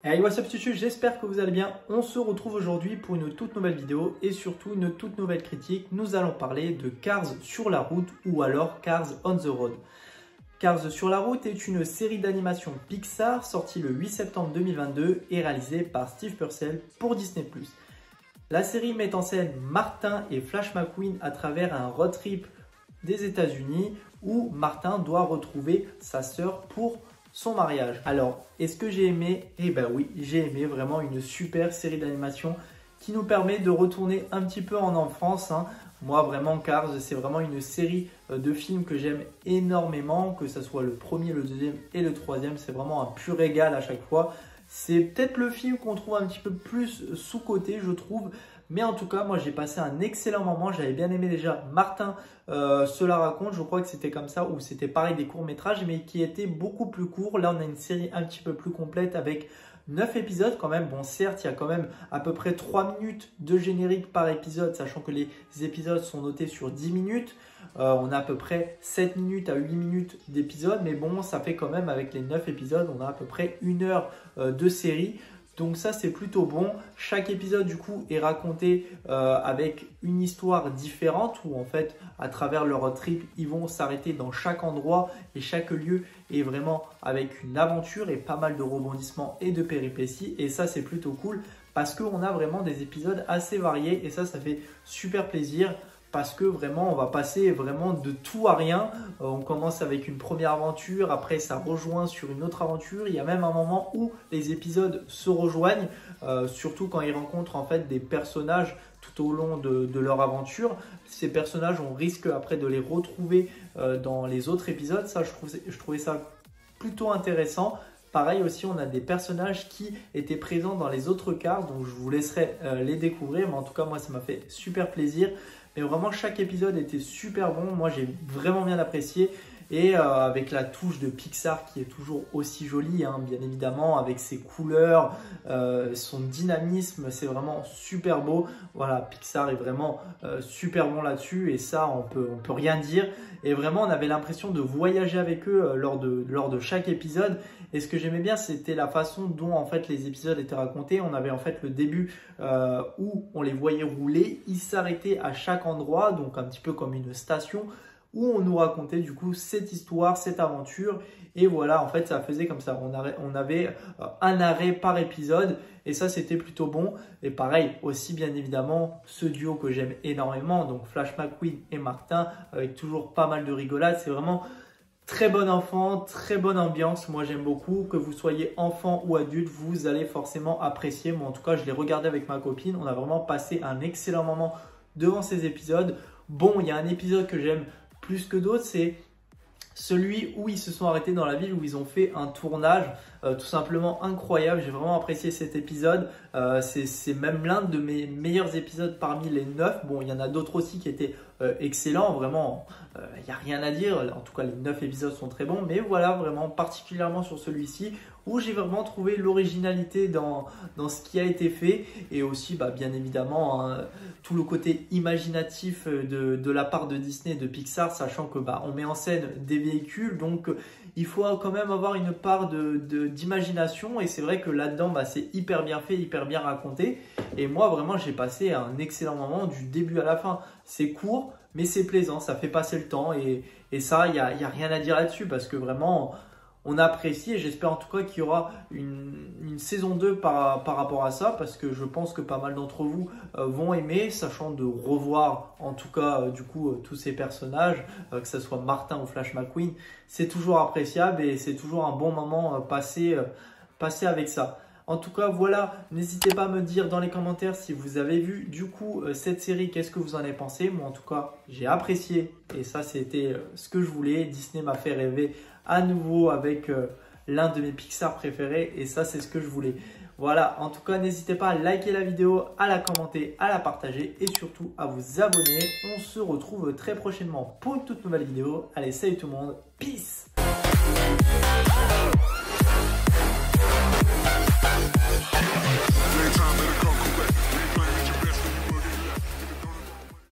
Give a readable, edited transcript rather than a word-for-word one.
Hey, what's up Tutu, j'espère que vous allez bien. On se retrouve aujourd'hui pour une toute nouvelle vidéo et surtout une toute nouvelle critique. Nous allons parler de Cars sur la route ou alors Cars on the road. Cars sur la route est une série d'animation Pixar sortie le 8 septembre 2022 et réalisée par Steve Purcell pour Disney+. La série met en scène Martin et Flash McQueen à travers un road trip des États-Unis où Martin doit retrouver sa sœur pour son mariage. Alors, est-ce que j'ai aimé? Eh ben oui, j'ai aimé, vraiment une super série d'animation qui nous permet de retourner un petit peu en enfance. Moi, vraiment, Cars, c'est vraiment une série de films que j'aime énormément, que ce soit le premier, le deuxième et le troisième. C'est vraiment un pur régal à chaque fois. C'est peut-être le film qu'on trouve un petit peu plus sous-coté, je trouve. Mais en tout cas, moi, j'ai passé un excellent moment. J'avais bien aimé déjà Martin Cela raconte. Je crois que c'était comme ça, ou c'était pareil des courts-métrages, mais qui étaient beaucoup plus courts. Là, on a une série un petit peu plus complète avec 9 épisodes quand même. Bon, certes, il y a quand même à peu près 3 minutes de générique par épisode, sachant que les épisodes sont notés sur 10 minutes. On a à peu près 7 minutes à 8 minutes d'épisode, mais bon, ça fait quand même, avec les 9 épisodes, on a à peu près 1 heure de série. Donc ça, c'est plutôt bon. Chaque épisode, du coup, est raconté avec une histoire différente où, en fait, à travers leur road trip, ils vont s'arrêter dans chaque endroit et chaque lieu est vraiment avec une aventure et pas mal de rebondissements et de péripéties. Et ça, c'est plutôt cool parce qu'on a vraiment des épisodes assez variés et ça fait super plaisir. Parce que vraiment, on va passer vraiment de tout à rien. On commence avec une première aventure, après ça rejoint sur une autre aventure. Il y a même un moment où les épisodes se rejoignent, surtout quand ils rencontrent en fait des personnages tout au long de leur aventure. Ces personnages, on risque après de les retrouver dans les autres épisodes. Ça, je trouvais ça plutôt intéressant. Pareil aussi, on a des personnages qui étaient présents dans les autres Cars, donc je vous laisserai les découvrir. Mais en tout cas, moi, ça m'a fait super plaisir. Mais vraiment, chaque épisode était super bon. Moi, j'ai vraiment bien apprécié. Et avec la touche de Pixar qui est toujours aussi jolie, bien évidemment, avec ses couleurs, son dynamisme, c'est vraiment super beau. Voilà, Pixar est vraiment super bon là-dessus et ça, on peut rien dire. Et vraiment, on avait l'impression de voyager avec eux lors de chaque épisode. Et ce que j'aimais bien, c'était la façon dont en fait les épisodes étaient racontés. On avait en fait le début où on les voyait rouler. Ils s'arrêtaient à chaque endroit, donc un petit peu comme une station, où on nous racontait du coup cette histoire, cette aventure. Et voilà, en fait, ça faisait comme ça. On avait un arrêt par épisode et ça, c'était plutôt bon. Et pareil, aussi bien évidemment, ce duo que j'aime énormément, donc Flash McQueen et Martin, avec toujours pas mal de rigolade. C'est vraiment très bon enfant, très bonne ambiance. Moi, j'aime beaucoup. Que vous soyez enfant ou adulte, vous allez forcément apprécier. Moi, en tout cas, je l'ai regardé avec ma copine. On a vraiment passé un excellent moment devant ces épisodes. Bon, il y a un épisode que j'aime plus que d'autres, c'est celui où ils se sont arrêtés dans la ville où ils ont fait un tournage tout simplement incroyable. J'ai vraiment apprécié cet épisode. C'est même l'un de mes meilleurs épisodes parmi les 9. Bon, il y en a d'autres aussi qui étaient excellents. Vraiment, il n'y a rien à dire. En tout cas, les 9 épisodes sont très bons. Mais voilà, vraiment particulièrement sur celui-ci où j'ai vraiment trouvé l'originalité dans ce qui a été fait. Et aussi, bien évidemment, tout le côté imaginatif de la part de Disney et de Pixar, sachant que on met en scène des véhicules. Donc, il faut quand même avoir une part d'imagination et c'est vrai que là-dedans, c'est hyper bien fait, hyper bien raconté. Et moi, vraiment, j'ai passé un excellent moment du début à la fin. C'est court, mais c'est plaisant, ça fait passer le temps et ça, il n'y a rien à dire là-dessus parce que vraiment, on apprécie et j'espère en tout cas qu'il y aura une saison 2 par rapport à ça parce que je pense que pas mal d'entre vous vont aimer, sachant de revoir en tout cas du coup tous ces personnages, que ce soit Martin ou Flash McQueen, c'est toujours appréciable et c'est toujours un bon moment passé avec ça. En tout cas, voilà, n'hésitez pas à me dire dans les commentaires si vous avez vu du coup cette série, qu'est-ce que vous en avez pensé. Moi en tout cas, j'ai apprécié et ça c'était ce que je voulais. Disney m'a fait rêver à nouveau avec l'un de mes Pixar préférés et ça c'est ce que je voulais. Voilà, en tout cas, n'hésitez pas à liker la vidéo, à la commenter, à la partager et surtout à vous abonner. On se retrouve très prochainement pour une toute nouvelle vidéo. Allez, salut tout le monde, peace! Time